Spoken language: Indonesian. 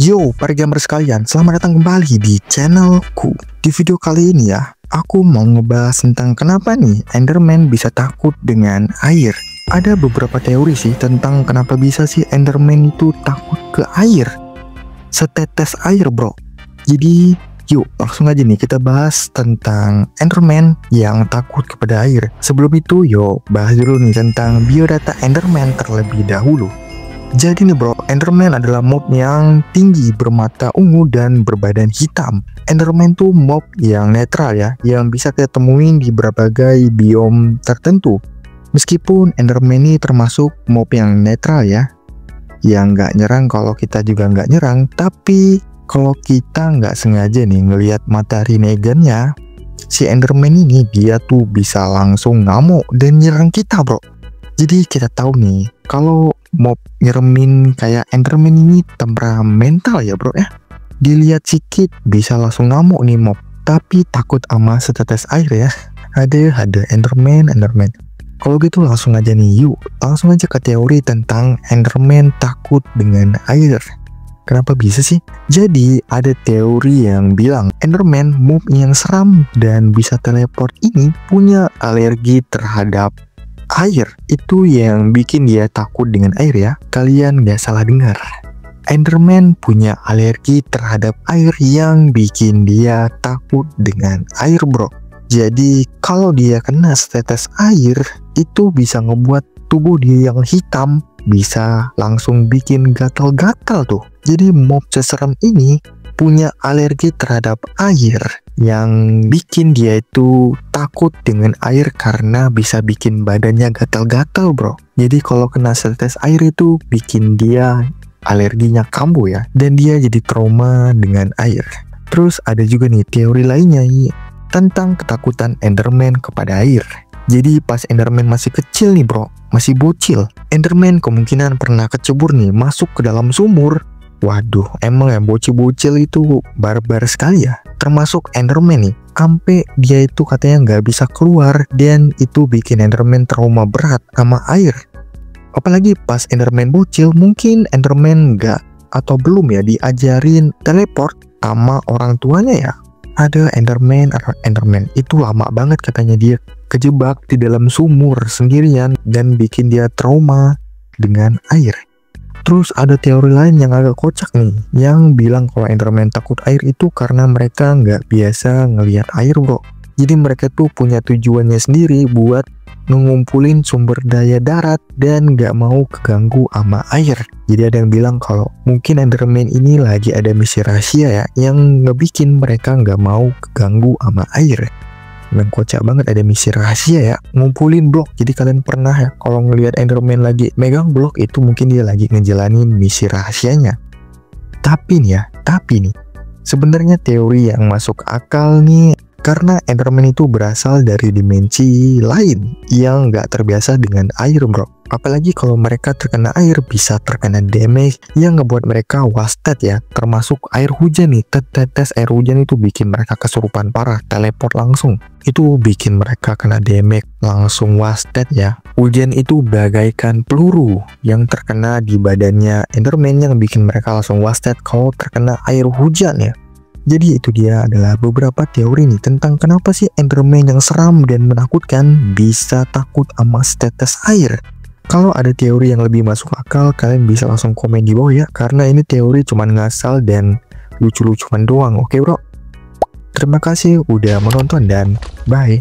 Yo, para gamer sekalian, selamat datang kembali di channelku. Di video kali ini ya, aku mau ngebahas tentang kenapa nih Enderman bisa takut dengan air. Ada beberapa teori sih tentang kenapa bisa sih Enderman itu takut ke air. Setetes air bro. Jadi, yuk langsung aja nih kita bahas tentang Enderman yang takut kepada air. Sebelum itu, yuk bahas dulu nih tentang biodata Enderman terlebih dahulu. Jadi nih bro, Enderman adalah mob yang tinggi, bermata ungu dan berbadan hitam. Enderman tuh mob yang netral ya, yang bisa kita temuin di berbagai biom tertentu. Meskipun Enderman ini termasuk mob yang netral ya, yang nggak nyerang kalau kita juga nggak nyerang. Tapi kalau kita nggak sengaja nih ngelihat matahari negannya, si Enderman ini dia tuh bisa langsung ngamuk dan nyerang kita bro. Jadi kita tahu nih, kalau mob nyeremin kayak Enderman ini temperamental ya bro ya. Dilihat sedikit bisa langsung ngamuk nih mob. Tapi takut sama setetes air ya. Ada Enderman. Kalau gitu langsung aja nih, yuk langsung aja ke teori tentang Enderman takut dengan air. Kenapa bisa sih? Jadi ada teori yang bilang Enderman mob yang seram dan bisa teleport ini punya alergi terhadap air. Itu yang bikin dia takut dengan air ya. Kalian gak salah dengar. Enderman punya alergi terhadap air yang bikin dia takut dengan air bro. Jadi kalau dia kena setetes air, itu bisa ngebuat tubuh dia yang hitam bisa langsung bikin gatal-gatal tuh. Jadi mob seserem ini punya alergi terhadap air yang bikin dia itu takut dengan air karena bisa bikin badannya gatal-gatal bro. Jadi kalau kena setetes air itu bikin dia alerginya kambuh ya, dan dia jadi trauma dengan air. Terus ada juga nih teori lainnya tentang ketakutan Enderman kepada air. Jadi pas Enderman masih kecil nih bro, masih bocil, Enderman kemungkinan pernah kecebur nih masuk ke dalam sumur. Waduh, emang ya bocil-bocil itu barbar sekali ya. Termasuk Enderman nih, sampai dia itu katanya nggak bisa keluar, dan itu bikin Enderman trauma berat sama air. Apalagi pas Enderman bocil, mungkin Enderman nggak atau belum ya diajarin teleport sama orang tuanya ya. Ada Enderman itu lama banget katanya dia kejebak di dalam sumur sendirian dan bikin dia trauma dengan air. Terus ada teori lain yang agak kocak nih, yang bilang kalau Enderman takut air itu karena mereka nggak biasa ngelihat air bro. Jadi mereka tuh punya tujuannya sendiri buat ngumpulin sumber daya darat dan nggak mau keganggu sama air. Jadi ada yang bilang kalau mungkin Enderman ini lagi ada misi rahasia ya, yang ngebikin mereka nggak mau keganggu sama air. Yang kocak banget, ada misi rahasia ya, ngumpulin blok. Jadi kalian pernah ya kalau ngelihat Enderman lagi megang blok, itu mungkin dia lagi ngejalanin misi rahasianya. Tapi nih sebenarnya teori yang masuk akal nih, karena Enderman itu berasal dari dimensi lain yang nggak terbiasa dengan air bro. Apalagi kalau mereka terkena air bisa terkena damage yang ngebuat mereka wasted ya. Termasuk air hujan nih, tetes air hujan itu bikin mereka kesurupan parah, teleport langsung. Itu bikin mereka kena damage langsung wasted ya. Hujan itu bagaikan peluru yang terkena di badannya Enderman yang bikin mereka langsung wasted kalau terkena air hujan ya. Jadi itu dia adalah beberapa teori nih tentang kenapa sih Enderman yang seram dan menakutkan bisa takut sama setetes air. Kalau ada teori yang lebih masuk akal, kalian bisa langsung komen di bawah ya, karena ini teori cuman ngasal dan lucu-lucuan doang. Oke bro, terima kasih udah menonton dan bye.